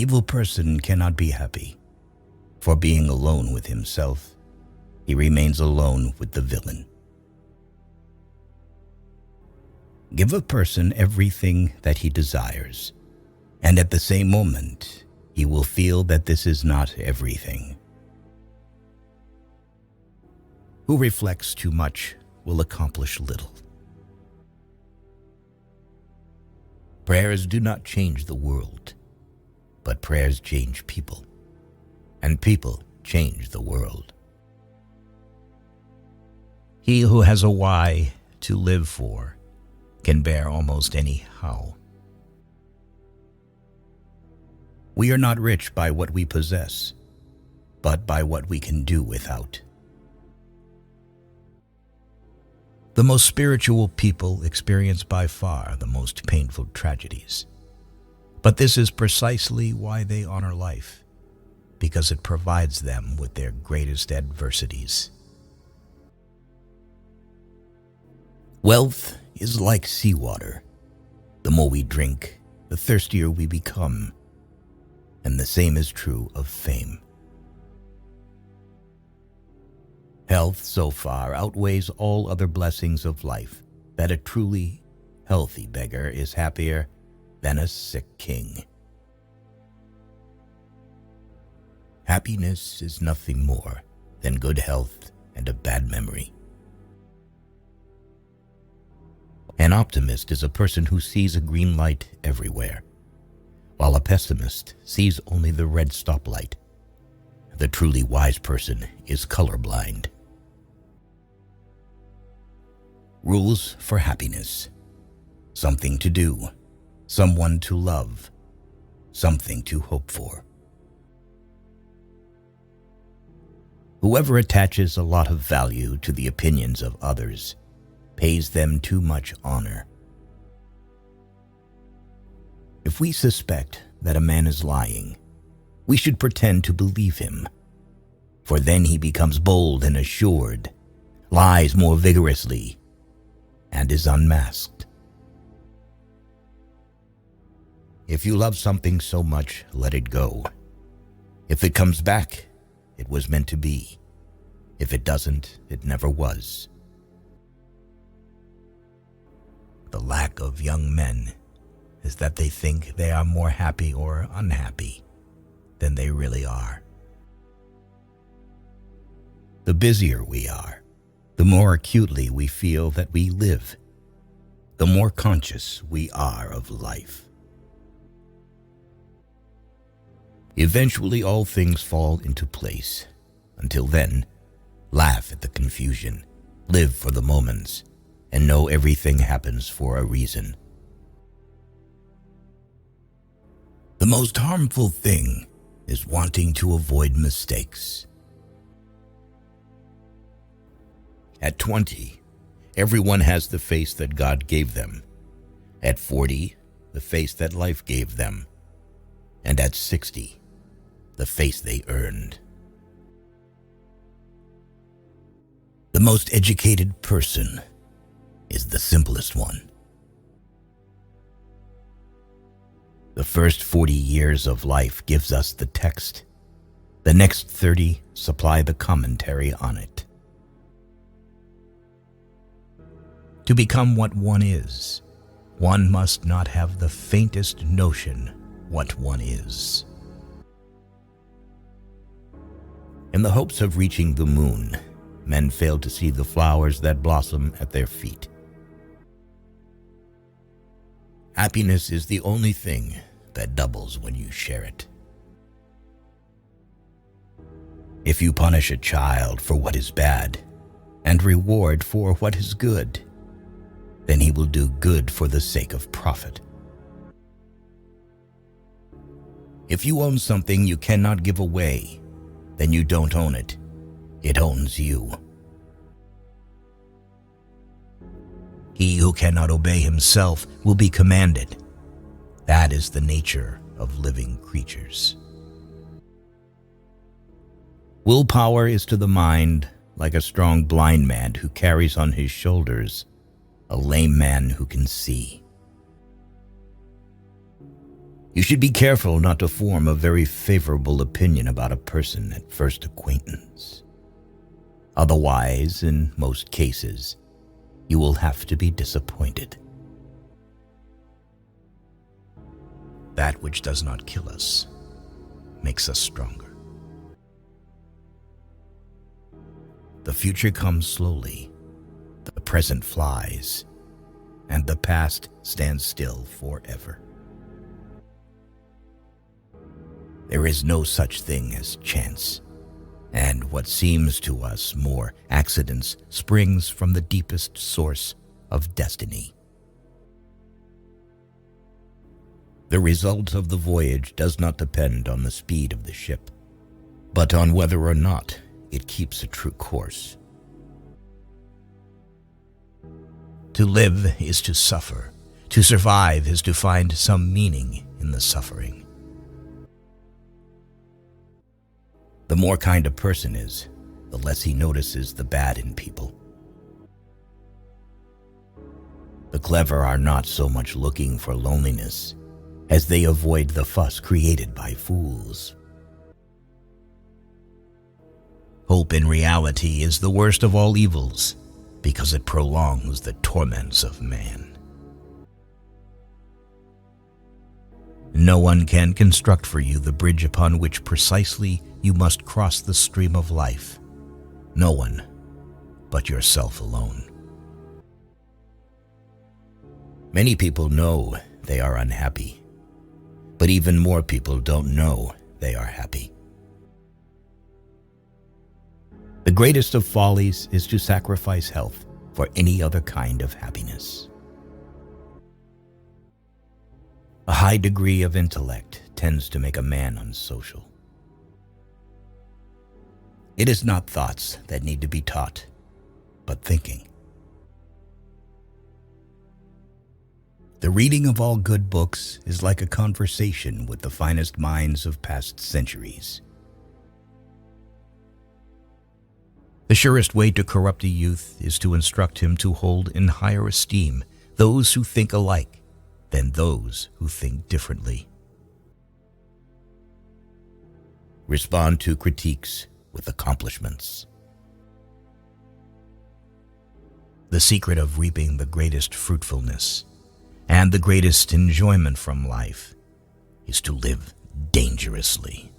evil person cannot be happy, for being alone with himself, he remains alone with the villain. Give a person everything that he desires, and at the same moment, he will feel that this is not everything. Who reflects too much will accomplish little. Prayers do not change the world, but prayers change people, and people change the world. He who has a why to live for can bear almost any how. We are not rich by what we possess, but by what we can do without. The most spiritual people experience by far the most painful tragedies. But this is precisely why they honor life, because it provides them with their greatest adversities. Wealth is like seawater. The more we drink, the thirstier we become. And the same is true of fame. Health so far outweighs all other blessings of life that a truly healthy beggar is happier than a sick king. Happiness is nothing more than good health and a bad memory. An optimist is a person who sees a green light everywhere, while a pessimist sees only the red stoplight. The truly wise person is colorblind. Rules for happiness: something to do, someone to love, something to hope for. Whoever attaches a lot of value to the opinions of others pays them too much honor. If we suspect that a man is lying, we should pretend to believe him, for then he becomes bold and assured, lies more vigorously, and is unmasked. If you love something so much, let it go. If it comes back, it was meant to be. If it doesn't, it never was. The lack of young men is that they think they are more happy or unhappy than they really are. The busier we are, the more acutely we feel that we live, the more conscious we are of life. Eventually all things fall into place. Until then, laugh at the confusion, live for the moments, and know everything happens for a reason. The most harmful thing is wanting to avoid mistakes. At 20, everyone has the face that God gave them. At 40, the face that life gave them. And at 60, the face they earned. The most educated person is the simplest one. The first 40 years of life gives us the text. The next 30 supply the commentary on it. To become what one is, one must not have the faintest notion what one is. In the hopes of reaching the moon, men fail to see the flowers that blossom at their feet. Happiness is the only thing that doubles when you share it. If you punish a child for what is bad and reward for what is good, then he will do good for the sake of profit. If you own something you cannot give away, then you don't own it. It owns you. He who cannot obey himself will be commanded. That is the nature of living creatures. Willpower is to the mind like a strong blind man who carries on his shoulders a lame man who can see. You You should be careful not to form a very favorable opinion about a person at first acquaintance. Otherwise, in most cases, you will have to be disappointed. That which does not kill us makes us stronger. The future comes slowly, the present flies, and the past stands still forever. There is no such thing as chance, and what seems to us more accidents springs from the deepest source of destiny. The result of the voyage does not depend on the speed of the ship, but on whether or not it keeps a true course. To live is to suffer. To survive is to find some meaning in the suffering. The more kind a person is, the less he notices the bad in people. The clever are not so much looking for loneliness as they avoid the fuss created by fools. Hope in reality is the worst of all evils because it prolongs the torments of man. No one can construct for you the bridge upon which precisely you must cross the stream of life. No one but yourself alone. Many people know they are unhappy, but even more people don't know they are happy. The greatest of follies is to sacrifice health for any other kind of happiness. A high degree of intellect tends to make a man unsocial. It is not thoughts that need to be taught, but thinking. The reading of all good books is like a conversation with the finest minds of past centuries. The surest way to corrupt a youth is to instruct him to hold in higher esteem those who think alike than those who think differently. Respond to critiques with accomplishments. The secret of reaping the greatest fruitfulness and the greatest enjoyment from life is to live dangerously.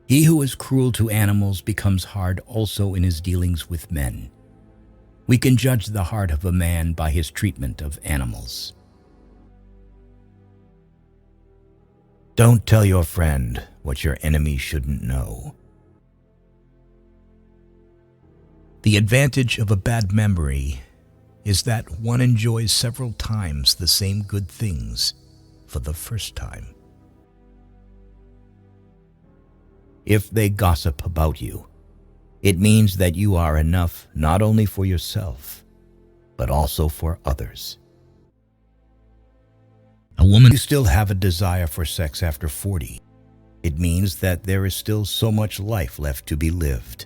He who is cruel to animals becomes hard also in his dealings with men. We can judge the heart of a man by his treatment of animals. Don't tell your friend what your enemy shouldn't know. The advantage of a bad memory is that one enjoys several times the same good things for the first time. If they gossip about you, it means that you are enough not only for yourself, but also for others. A woman who still have a desire for sex after 40, it means that there is still so much life left to be lived.